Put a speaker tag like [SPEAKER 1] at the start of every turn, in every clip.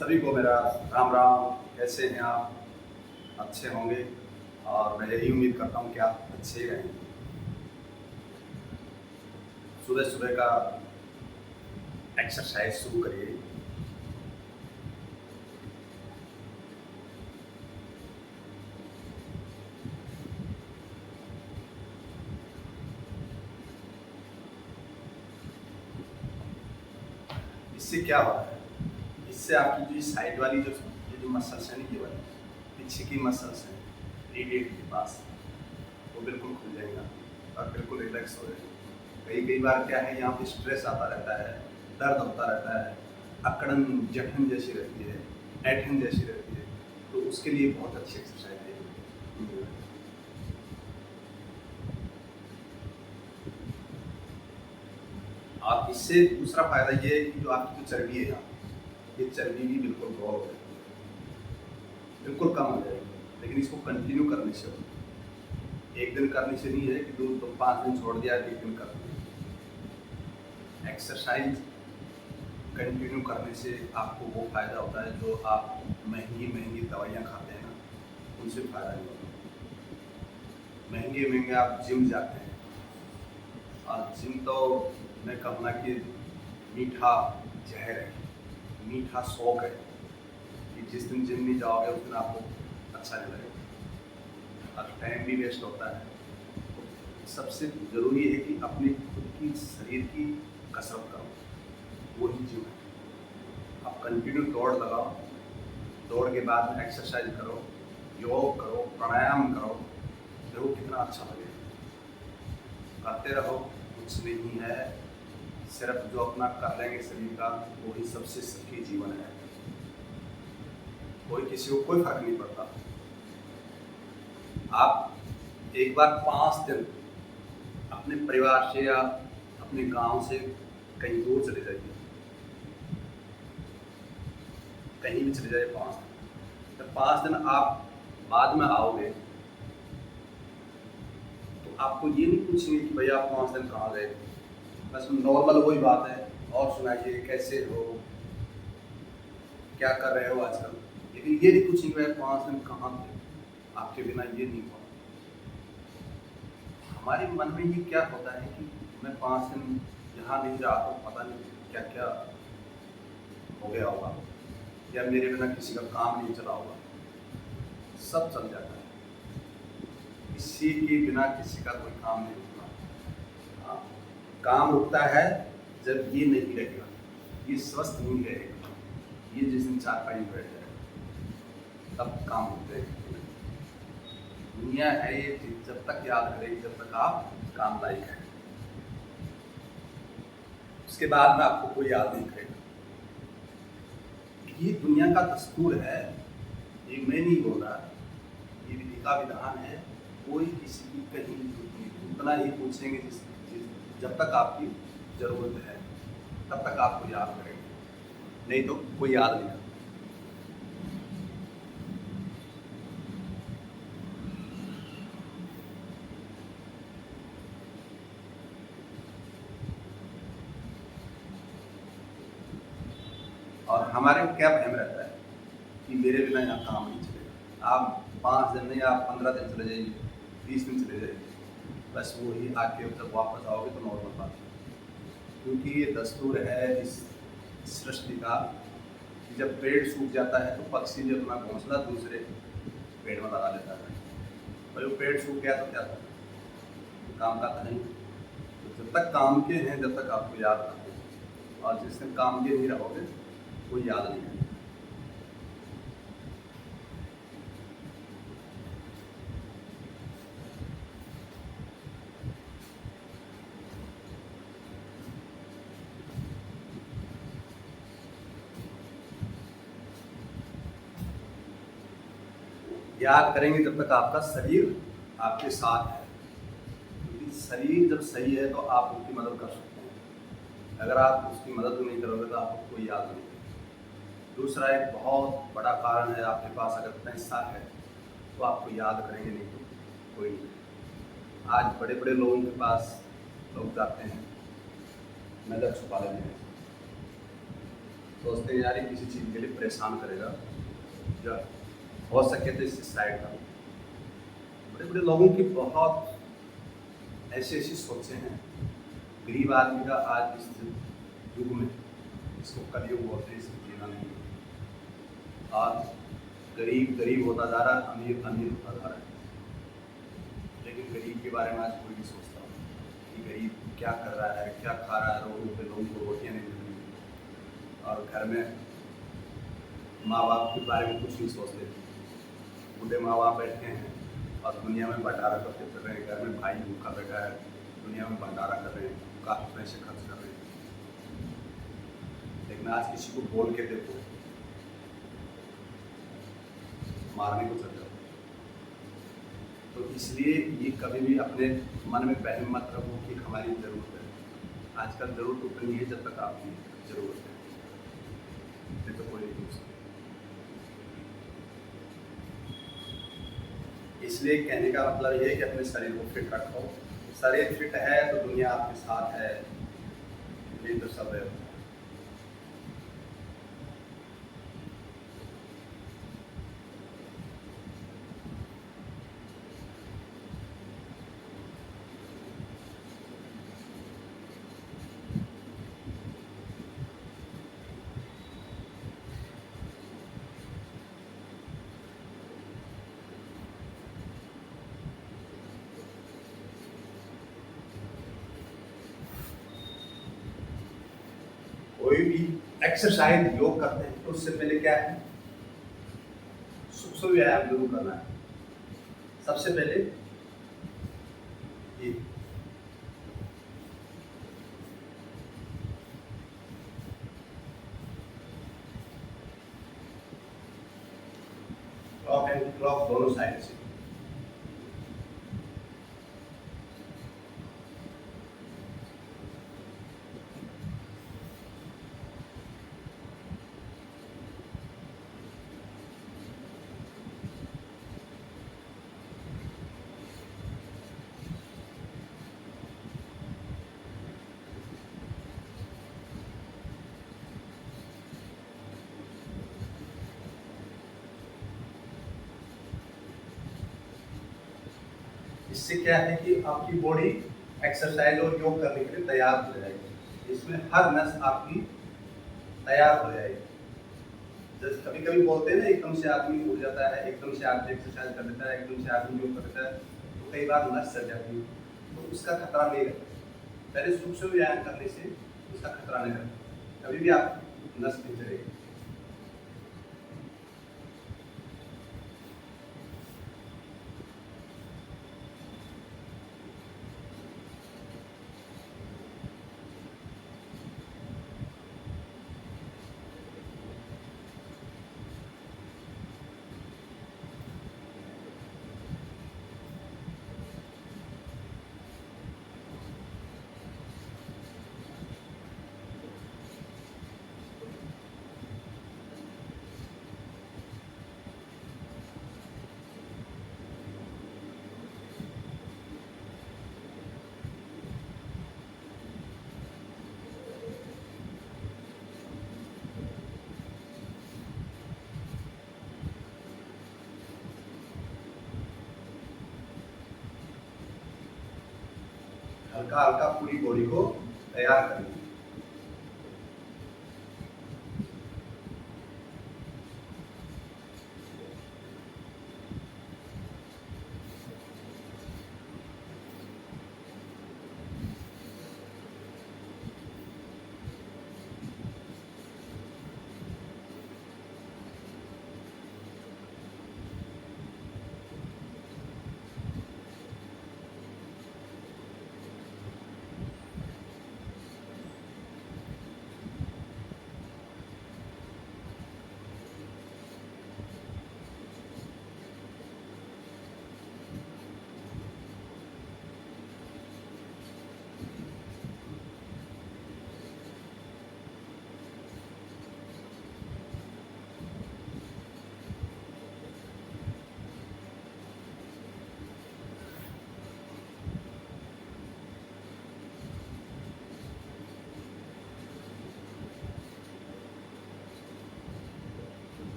[SPEAKER 1] सभी को मेरा राम राम। कैसे हैं आप? अच्छे होंगे और मैं यही उम्मीद करता हूँ कि आप अच्छे ही रहेंगे। सुबह सुबह का एक्सरसाइज शुरू करिए। इससे क्या हो रहा है? इससे आपकी जो साइड वाली जो मसल्स हैं, ये वाली पीछे की मसल्स हैं रीढ़ के पास, वो बिल्कुल खुल जाएगा और बिल्कुल रिलैक्स हो जाएगा। कई बार क्या है, यहाँ पे स्ट्रेस आता रहता है, दर्द होता रहता है, अकड़न जठन जैसी रहती है, ऐठन जैसी रहती है, तो उसके लिए बहुत अच्छी एक्सरसाइज है। और इससे दूसरा फायदा ये है कि जो आपकी जो चर्बी है यहाँ, ये चर्बी भी बिल्कुल ग्रो हो जाएगी, बिल्कुल कम हो जाएगी। लेकिन इसको कंटिन्यू करने से होगा। एक दिन करने से नहीं है कि दो 5 दिन छोड़ दिया, एक दिन कर दिया। एक्सरसाइज कंटिन्यू करने से आपको वो फायदा होता है जो आप महंगी दवाइयाँ खाते हैं ना, उनसे फायदा नहीं होता। महंगे आप जिम जाते हैं, और जिम तो मैं कहूँगा कि मीठा जहर है, मीठा शौक है कि जिस दिन जिम नहीं जाओगे उस दिन आपको अच्छा नहीं लगेगा और टाइम भी वेस्ट होता है। सबसे ज़रूरी है कि अपने खुद की शरीर की कसरत करो, वही जिम है। आप कंटिन्यू दौड़ लगाओ, दौड़ के बाद में एक्सरसाइज करो, योग करो, प्राणायाम करो, देखो कितना अच्छा लगेगा। करते रहो, कुछ नहीं है, सिर्फ जो अपना कर लेंगे शरीर का, वही सबसे सुखी जीवन है। कोई किसी को कोई फर्क नहीं पड़ता। आप एक बार 5 दिन अपने परिवार से या अपने गांव से कहीं दूर चले जाइए, कहीं भी चले जाइए 5 दिन। जब 5 दिन आप बाद में आओगे तो आपको ये नहीं पूछेंगे कि भैया आप 5 दिन कहाँ गए, बस नॉर्मल वही बात है, और सुनाइए कैसे हो, क्या कर रहे हो आजकल। लेकिन ये नहीं पूछेंगे भैया 5 दिन कहाँ थे, आपके बिना ये नहीं हुआ। हमारे मन में ये क्या होता है कि मैं 5 दिन यहाँ नहीं रहा तो पता नहीं क्या क्या हो गया होगा, या मेरे बिना किसी का काम नहीं चला होगा। सब चल जाता है, किसी के बिना किसी का कोई काम नहीं रुकता। हाँ, काम रुकता है जब ये नहीं रहेगा, ये स्वस्थ नहीं रहेगा, ये जिस दिन चारपाई में बैठ जाएगा तब काम होते हैं। दुनिया है ये जब तक याद करेगी जब तक आप काम लायक हैं, उसके बाद में आपको कोई याद नहीं करेगा। ये दुनिया का दस्तूर है, ये मैं नहीं बोल रहा, ये विधि का विधान है। कोई किसी की कहीं नहीं, उतना ही पूछेंगे जब तक आपकी जरूरत है तब तक आपको याद करेंगे, नहीं तो कोई याद नहीं करता। और हमारे को क्या भ्रम रहता है कि मेरे बिना यहाँ काम नहीं चलेगा। आप 5 दिन नहीं, आप 15 दिन चले जाइए, 20 दिन चले जाइए, बस वही आके जब वापस आओगे तो नॉर्मल बात है। क्योंकि ये दस्तूर है इस सृष्टि का कि जब पेड़ सूख जाता है तो पक्षी भी अपना घोंसला दूसरे पेड़ में लगा लेता है। और वो पेड़ सूख गया तो क्या था, काम का था नहीं। तो जब तक काम के हैं जब तक आपको याद रखते हैं, और जिस दिन काम के नहीं रहोगे कोई याद नहीं है। याद करेंगे जब तक आपका शरीर आपके साथ है, क्योंकि शरीर जब सही है तो आप उसकी मदद कर सकते हैं। अगर आप उसकी मदद नहीं करोगे तो आपको कोई याद नहीं करेगा। दूसरा एक बहुत बड़ा कारण है, आपके पास अगर पैसा है तो आपको याद करेंगे, नहीं तो कोई नहीं। आज बड़े बड़े लोगों के पास लोग जाते हैं नजर छुपा लेते हैं, सोचते हैं यार ये किसी चीज़ के लिए परेशान करेगा, या हो सके तो इससे साइड करो। बड़े बड़े लोगों की बहुत ऐसी ऐसी सोचें हैं। गरीब आदमी का आज इस युग में, इसको कलयुग बोलते हैं, इसको जीना नहीं है। आज गरीब गरीब होता जा रहा है, अमीर अमीर होता जा रहा है। लेकिन गरीब के बारे में आज कोई नहीं सोचता कि गरीब क्या कर रहा है, क्या खा रहा है, रोडों पे लोगों को रोटियाँ नहीं मिल रही, और घर में माँ बाप के बारे में कुछ नहीं सोचते। बूढ़े माँ बाप बैठे हैं और दुनिया में भंडारा करते फिर रहे हैं। घर में भाई भूखा बैठा है, दुनिया में भंडारा कर रहे हैं, काफ़ी पैसे खर्च कर रहे हैं। लेकिन आज किसी को बोल के देखो, मारने को चल जाओ। तो इसलिए ये कभी भी अपने मन में पहले मत रखो कि हमारी ज़रूरत है। आजकल ज़रूरत उतनी है जब तक आपकी ज़रूरत है, ये तो कोई नहीं पूछ सकता। इसलिए कहने का मतलब ये है कि अपने शरीर को फिट रखो। शरीर फिट है तो दुनिया आपके साथ है, ये तो सब है। कोई भी एक्सरसाइज योग करते हैं तो उससे पहले क्या है, सूक्ष्म व्यायाम जरूर करना है। सबसे पहले ये क्लॉक एंड क्लॉक दोनों साइड से। इससे क्या है कि आपकी बॉडी एक्सरसाइज और योग करने के लिए तैयार हो जाएगी। इसमें हर नस आपकी तैयार हो जाएगी। जैसे कभी कभी बोलते हैं ना, एकदम से आदमी उठ जाता है, एकदम से आदमी एक्सरसाइज कर लेता है, एकदम से आदमी योग कर लेता है, तो कई बार नस चल जाती है, तो उसका खतरा नहीं रहता। पहले सूक्ष्म व्यायाम करने से उसका खतरा नहीं रहता, कभी भी आप नस नहीं चलेगी। हल्का हल्का पूरी बॉडी को तैयार करेंगे।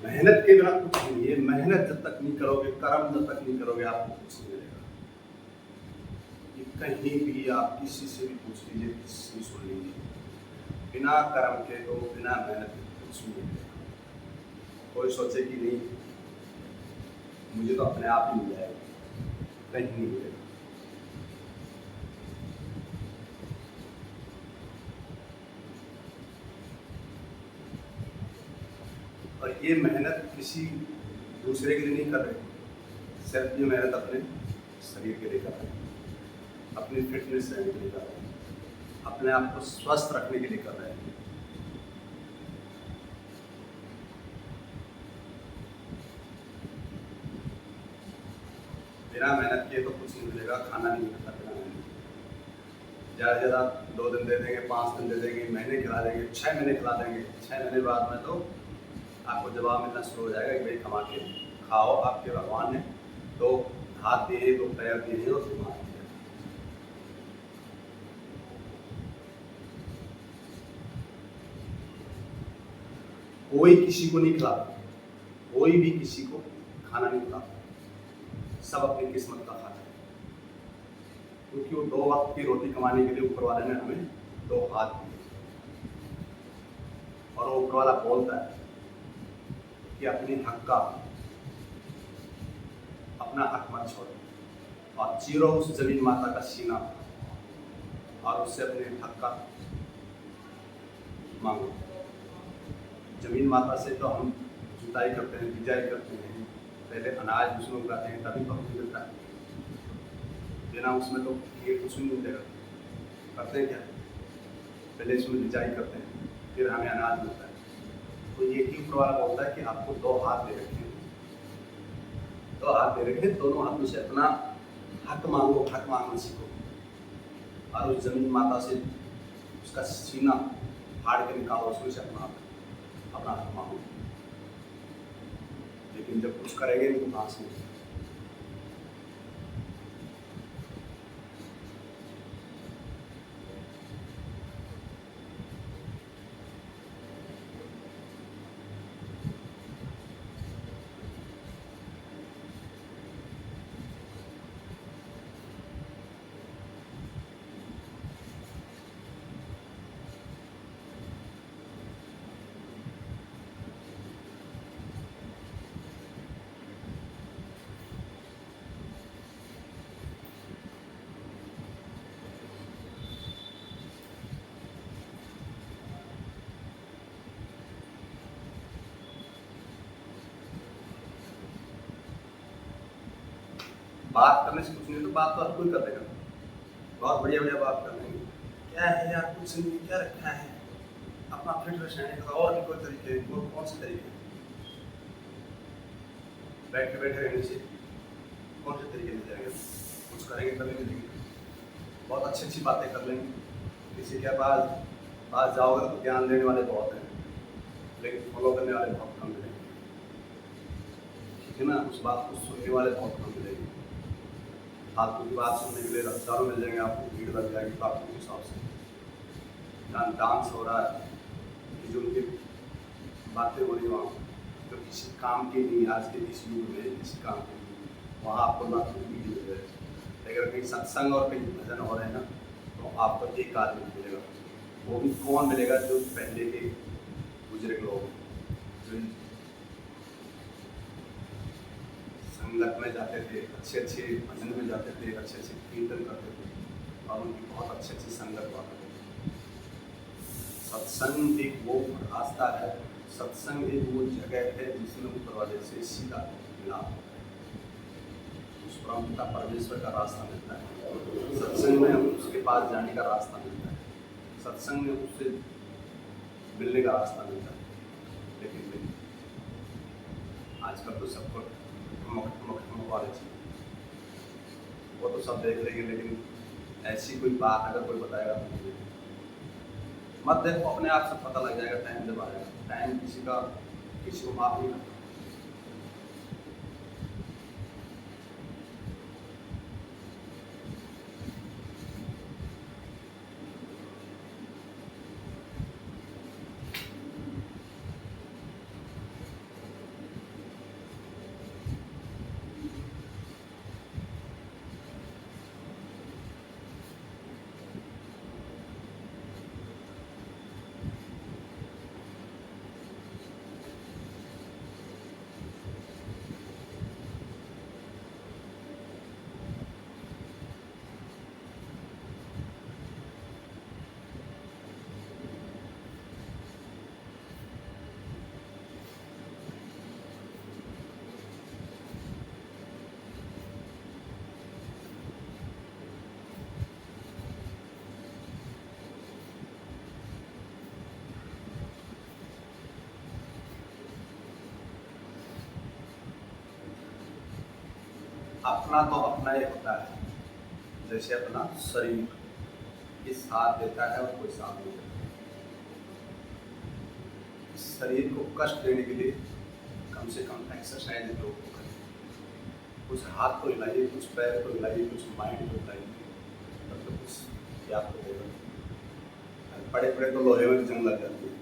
[SPEAKER 1] मेहनत के बिना कुछ नहीं है। मेहनत जब तक नहीं करोगे, कर्म जब तक नहीं करोगे, आपको कुछ नहीं मिलेगा। ये कहीं भी आप किसी से भी पूछ लीजिए, किसी से भी सुन लीजिए, बिना कर्म के तो बिना मेहनत के कुछ नहीं मिलेगा। कोई सोचे कि नहीं मुझे तो अपने आप ही मिल जाएगा, कहीं नहीं मिलेगा। और ये मेहनत किसी दूसरे के लिए नहीं कर रहे, सिर्फ ये मेहनत अपने शरीर के लिए कर रहे हैं, अपनी फिटनेस रहने के लिए कर रहे हैं, अपने आप को स्वस्थ रखने के लिए कर रहे हैं। बिना मेहनत किए तो कुछ नहीं मिलेगा, खाना नहीं मिलता बिना मेहनत। ज़्यादा से ज़्यादा 2 दिन दे देंगे, 5 दिन दे देंगे, महीने खिला देंगे, 6 महीने खिला देंगे। 6 महीने बाद में तो आपको जवाब मिलना शुरू हो जाएगा कि भाई कमा के खाओ, आपके भगवान ने तो हाथ दिए, तो पैर दिए, तो दिमाग दिया। कोई किसी को नहीं खिलाता, कोई भी किसी को खाना नहीं खिलाता, सब अपनी किस्मत का खाता है। क्योंकि वो 2 वक्त की रोटी कमाने के लिए ऊपर वाले ने हमें 2 हाथ दिए, और वो ऊपर वाला बोलता है कि अपनी हक का अपना हक मत छोड़ो, और चीरो उस जमीन माता का सीना और उससे अपने हक का मांगो। जमीन माता से तो हम जुताई करते हैं, बिजाई करते हैं, पहले अनाज उसमें उगाते हैं, तभी तो हमें मिलता है। बिना उसमें तो ये कुछ नहीं मिलेगा। करते हैं क्या, पहले इसमें बिजाई करते हैं, फिर हमें अनाज मिलता है। तो ये ही ऊपर वाला बोलता है कि आपको 2 हाथ दे रखे हैं, 2 हाथ दे रखे हैं, दोनों हाथों से अपना हक मांगो, हक मांगना सीखो, और उस जमीन माता से उसका सीना फाड़ के निकालो, उसमें से अपना हक मांगो। लेकिन जब कुछ करेंगे तो कहाँ से? बात करने से कुछ नहीं, तो बात तो हर कोई कर देगा, बहुत बढ़िया बढ़िया बात कर लेंगे। क्या है यार, कुछ नहीं, क्या रखा है, अपना फिटनेस रहने का और भी कोई तरीके हैं, कौन से तरीके हैं? बैठे बैठे रहने से कौन से तरीके मिल जाएंगे? कुछ करेंगे तभी मिलेंगे। बहुत अच्छी अच्छी बातें कर लेंगे, किसी के पास जाओगे तो ज्ञान देने वाले बहुत हैं, लेकिन फॉलो करने वाले बहुत कम मिलेंगे, ठीक है ना। उस बात को सुनने वाले बहुत कम मिलेंगे। फालतू की बात सुनने के लिए हजारों मिल जाएंगे, आपको भीड़ लग जाएगी फालतू के हिसाब से। जहाँ डांस हो रहा है, जो उनकी बातें हो रही वहाँ, तो किसी काम की नहीं, आज के इस युग में किसी काम की नहीं, वहाँ आपको ना तो भीड़ मिल जाए। अगर कहीं सत्संग और कहीं भजन हो रहे हैं ना, तो आपको एक आदमी मिलेगा, वो भी कौन मिलेगा? जो पहले के बुजुर्ग लोग, जो संगत में जाते थे, अच्छे अच्छे भजन में जाते थे, अच्छे अच्छे कीर्तन करते थे, और उनकी बहुत अच्छी अच्छी संगत हुआ करती थी। सत्संग एक वो रास्ता है, सत्संग एक वो जगह है जिसमें ऊपर वाले से सीधा मिलाप होता है, उस परमपिता परमेश्वर का रास्ता मिलता है। सत्संग में उसके पास जाने का रास्ता मिलता है, सत्संग में उससे मिलने का रास्ता मिलता है। लेकिन आजकल तो सबको वाले चीज वो तो सब देख लेंगे, लेकिन ऐसी कोई बात अगर कोई बताएगा तो मुझे मत देखो, अपने आप से पता लग जाएगा। टाइम जब आएगा, टाइम किसी को माफ नहीं करता। अपना तो अपना ही होता है, जैसे अपना शरीर ये साथ देता है और कोई साथ नहीं देता। इस शरीर को कष्ट देने के लिए कम से कम एक्सरसाइज लोग को करें, कुछ हाथ को हिलाइए, कुछ पैर को हिलाइए, कुछ माइंड को हिलाइए, तब तो कुछ क्या आपको देगा। बड़े बड़े तो लोहे में भी जंग लग जाती है।